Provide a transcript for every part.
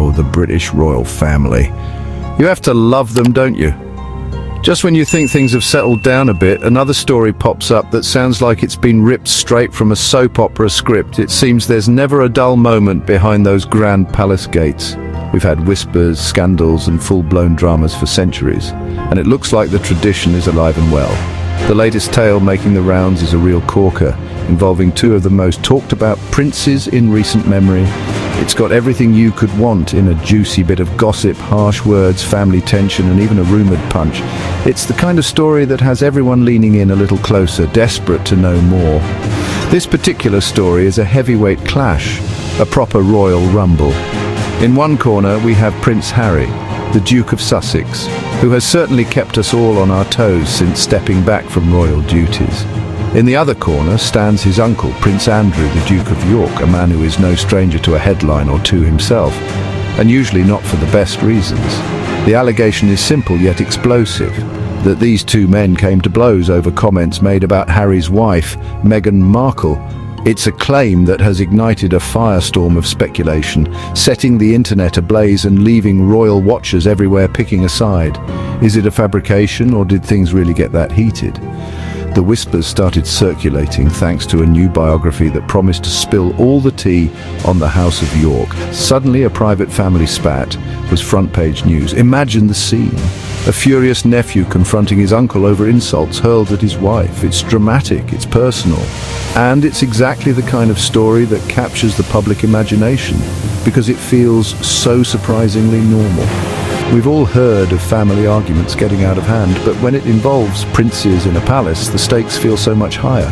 Oh, the British royal family. You have to love them, don't you? Just when you think things have settled down a bit, another story pops up that sounds like it's been ripped straight from a soap opera script. It seems there's never a dull moment behind those grand palace gates. We've had whispers, scandals, and full-blown dramas for centuries, and it looks like the tradition is alive and well. The latest tale making the rounds is a real corker, involving two of the most talked-about princes in recent memory. It's got everything you could want in a juicy bit of gossip, harsh words, family tension, and even a rumoured punch. It's the kind of story that has everyone leaning in a little closer, desperate to know more. This particular story is a heavyweight clash, a proper royal rumble. In one corner we have Prince Harry, the Duke of Sussex, who has certainly kept us all on our toes since stepping back from royal duties. In the other corner stands his uncle, Prince Andrew, the Duke of York, a man who is no stranger to a headline or two himself, and usually not for the best reasons. The allegation is simple yet explosive, that these two men came to blows over comments made about Harry's wife, Meghan Markle. It's a claim that has ignited a firestorm of speculation, setting the internet ablaze and leaving royal watchers everywhere picking a side. Is it a fabrication, or did things really get that heated? The whispers started circulating thanks to a new biography that promised to spill all the tea on the House of York. Suddenly, a private family spat was front-page news. Imagine the scene. A furious nephew confronting his uncle over insults hurled at his wife. It's dramatic, it's personal, and it's exactly the kind of story that captures the public imagination because it feels so surprisingly normal. We've all heard of family arguments getting out of hand, but when it involves princes in a palace, the stakes feel so much higher.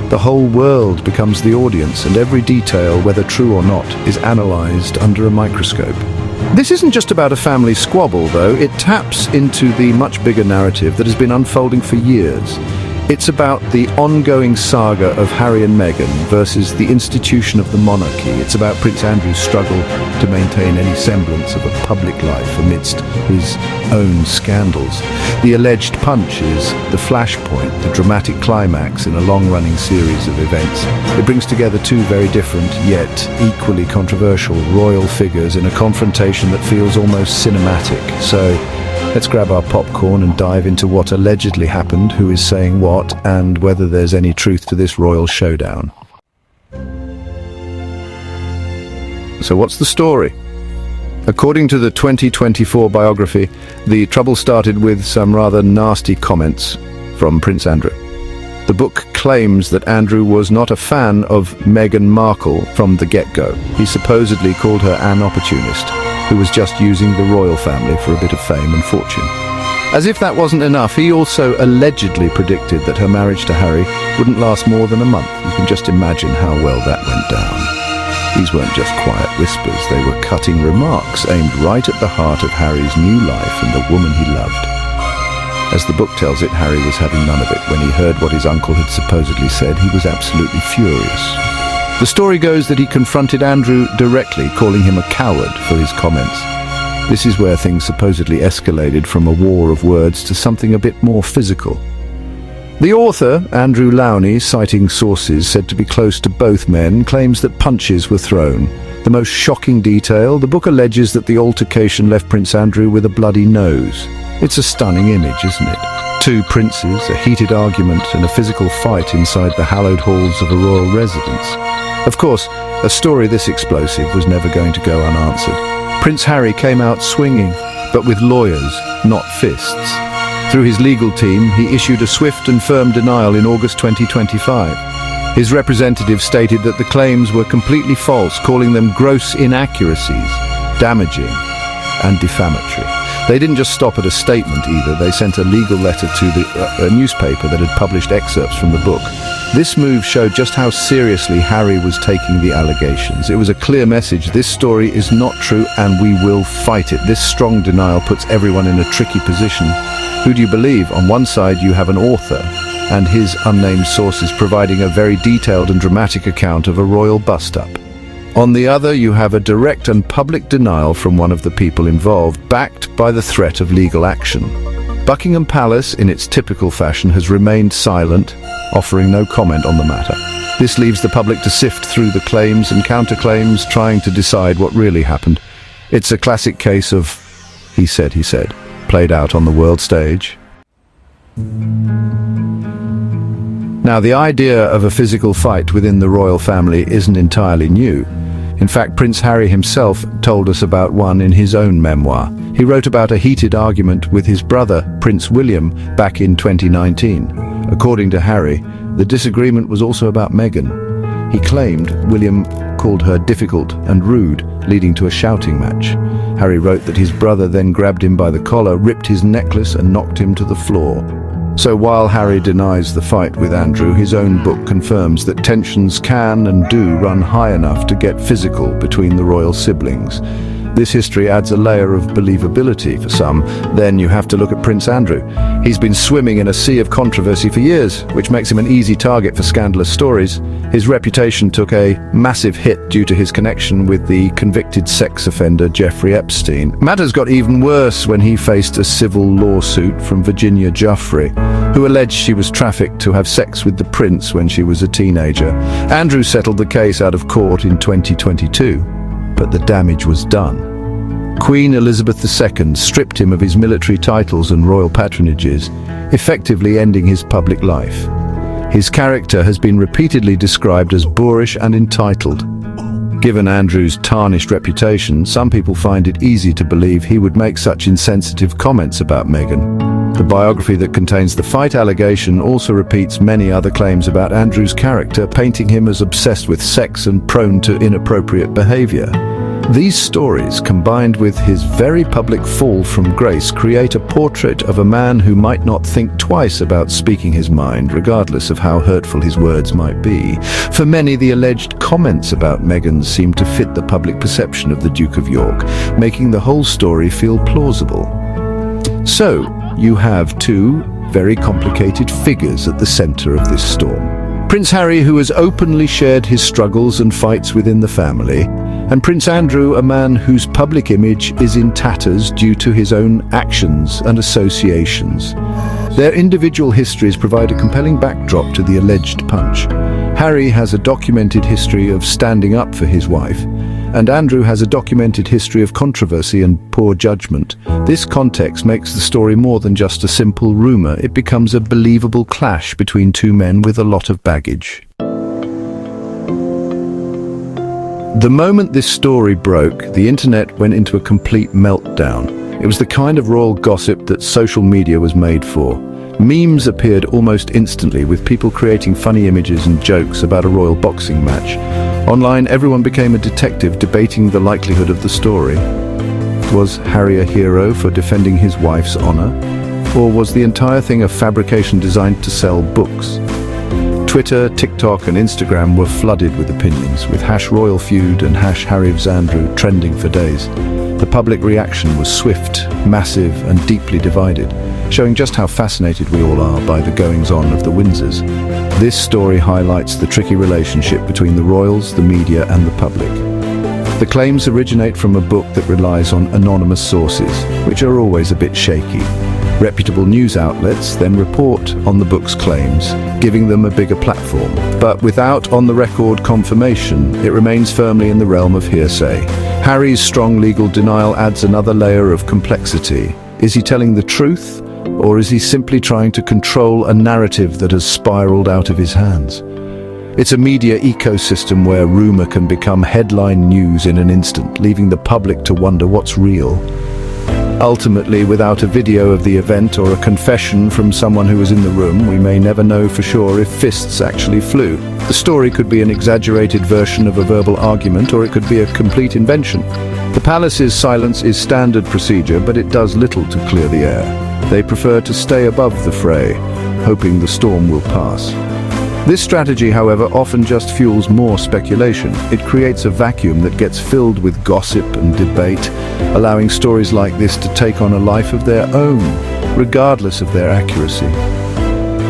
The whole world becomes the audience, and every detail, whether true or not, is analysed under a microscope. This isn't just about a family squabble, though. It taps into the much bigger narrative that has been unfolding for years. It's about the ongoing saga of Harry and Meghan versus the institution of the monarchy. It's about Prince Andrew's struggle to maintain any semblance of a public life amidst his own scandals. The alleged punch is the flashpoint, the dramatic climax in a long-running series of events. It brings together two very different, yet equally controversial royal figures in a confrontation that feels almost cinematic. So, let's grab our popcorn and dive into what allegedly happened, who is saying what, and whether there's any truth to this royal showdown. So what's the story? According to the 2024 biography, the trouble started with some rather nasty comments from Prince Andrew. The book claims that Andrew was not a fan of Meghan Markle from the get-go. He supposedly called her an opportunist, who was just using the royal family for a bit of fame and fortune. As if that wasn't enough, he also allegedly predicted that her marriage to Harry wouldn't last more than a month. You can just imagine how well that went down. These weren't just quiet whispers, they were cutting remarks aimed right at the heart of Harry's new life and the woman he loved. As the book tells it, Harry was having none of it. When he heard what his uncle had supposedly said, he was absolutely furious. The story goes that he confronted Andrew directly, calling him a coward for his comments. This is where things supposedly escalated from a war of words to something a bit more physical. The author, Andrew Lowney, citing sources said to be close to both men, claims that punches were thrown. The most shocking detail, the book alleges that the altercation left Prince Andrew with a bloody nose. It's a stunning image, isn't it? Two princes, a heated argument, and a physical fight inside the hallowed halls of a royal residence. Of course, a story this explosive was never going to go unanswered. Prince Harry came out swinging, but with lawyers, not fists. Through his legal team, he issued a swift and firm denial in August 2025. His representative stated that the claims were completely false, calling them gross inaccuracies, damaging, and defamatory. They didn't just stop at a statement either, they sent a legal letter to a newspaper that had published excerpts from the book. This move showed just how seriously Harry was taking the allegations. It was a clear message: this story is not true and we will fight it. This strong denial puts everyone in a tricky position. Who do you believe? On one side you have an author and his unnamed sources providing a very detailed and dramatic account of a royal bust-up. On the other, you have a direct and public denial from one of the people involved, backed by the threat of legal action. Buckingham Palace, in its typical fashion, has remained silent, offering no comment on the matter. This leaves the public to sift through the claims and counterclaims, trying to decide what really happened. It's a classic case of he said, played out on the world stage. Now, the idea of a physical fight within the royal family isn't entirely new. In fact, Prince Harry himself told us about one in his own memoir. He wrote about a heated argument with his brother, Prince William, back in 2019. According to Harry, the disagreement was also about Meghan. He claimed William called her difficult and rude, leading to a shouting match. Harry wrote that his brother then grabbed him by the collar, ripped his necklace and knocked him to the floor. So while Harry denies the fight with Andrew, his own book confirms that tensions can and do run high enough to get physical between the royal siblings. This history adds a layer of believability for some. Then you have to look at Prince Andrew. He's been swimming in a sea of controversy for years, which makes him an easy target for scandalous stories. His reputation took a massive hit due to his connection with the convicted sex offender Jeffrey Epstein. Matters got even worse when he faced a civil lawsuit from Virginia Giuffre, who alleged she was trafficked to have sex with the prince when she was a teenager. Andrew settled the case out of court in 2022. But the damage was done. Queen Elizabeth II stripped him of his military titles and royal patronages, effectively ending his public life. His character has been repeatedly described as boorish and entitled. Given Andrew's tarnished reputation, some people find it easy to believe he would make such insensitive comments about Meghan. The biography that contains the fight allegation also repeats many other claims about Andrew's character, painting him as obsessed with sex and prone to inappropriate behavior. These stories, combined with his very public fall from grace, create a portrait of a man who might not think twice about speaking his mind, regardless of how hurtful his words might be. For many, the alleged comments about Meghan seem to fit the public perception of the Duke of York, making the whole story feel plausible. So, you have two very complicated figures at the center of this storm. Prince Harry, who has openly shared his struggles and fights within the family, and Prince Andrew, a man whose public image is in tatters due to his own actions and associations. Their individual histories provide a compelling backdrop to the alleged punch. Harry has a documented history of standing up for his wife, and Andrew has a documented history of controversy and poor judgment. This context makes the story more than just a simple rumor. It becomes a believable clash between two men with a lot of baggage. The moment this story broke, the internet went into a complete meltdown. It was the kind of royal gossip that social media was made for. Memes appeared almost instantly, with people creating funny images and jokes about a royal boxing match. Online, everyone became a detective, debating the likelihood of the story. Was Harry a hero for defending his wife's honor? Or was the entire thing a fabrication designed to sell books? Twitter, TikTok and Instagram were flooded with opinions, with #RoyalFeud and #HarryvsAndrew trending for days. The public reaction was swift, massive and deeply divided, showing just how fascinated we all are by the goings-on of the Windsors. This story highlights the tricky relationship between the royals, the media and the public. The claims originate from a book that relies on anonymous sources, which are always a bit shaky. Reputable news outlets then report on the book's claims, giving them a bigger platform. But without on-the-record confirmation, it remains firmly in the realm of hearsay. Harry's strong legal denial adds another layer of complexity. Is he telling the truth, or is he simply trying to control a narrative that has spiraled out of his hands? It's a media ecosystem where rumor can become headline news in an instant, leaving the public to wonder what's real. Ultimately, without a video of the event or a confession from someone who was in the room, we may never know for sure if fists actually flew. The story could be an exaggerated version of a verbal argument, or it could be a complete invention. The palace's silence is standard procedure, but it does little to clear the air. They prefer to stay above the fray, hoping the storm will pass. This strategy, however, often just fuels more speculation. It creates a vacuum that gets filled with gossip and debate, allowing stories like this to take on a life of their own, regardless of their accuracy.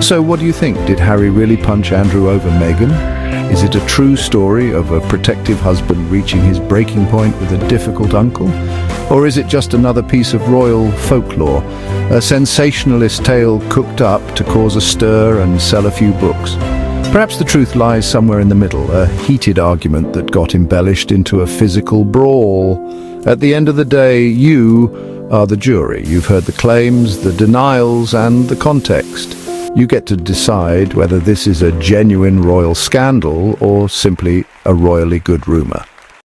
So what do you think? Did Harry really punch Andrew over Meghan? Is it a true story of a protective husband reaching his breaking point with a difficult uncle? Or is it just another piece of royal folklore, a sensationalist tale cooked up to cause a stir and sell a few books? Perhaps the truth lies somewhere in the middle, a heated argument that got embellished into a physical brawl. At the end of the day, you are the jury. You've heard the claims, the denials, and the context. You get to decide whether this is a genuine royal scandal or simply a royally good rumor.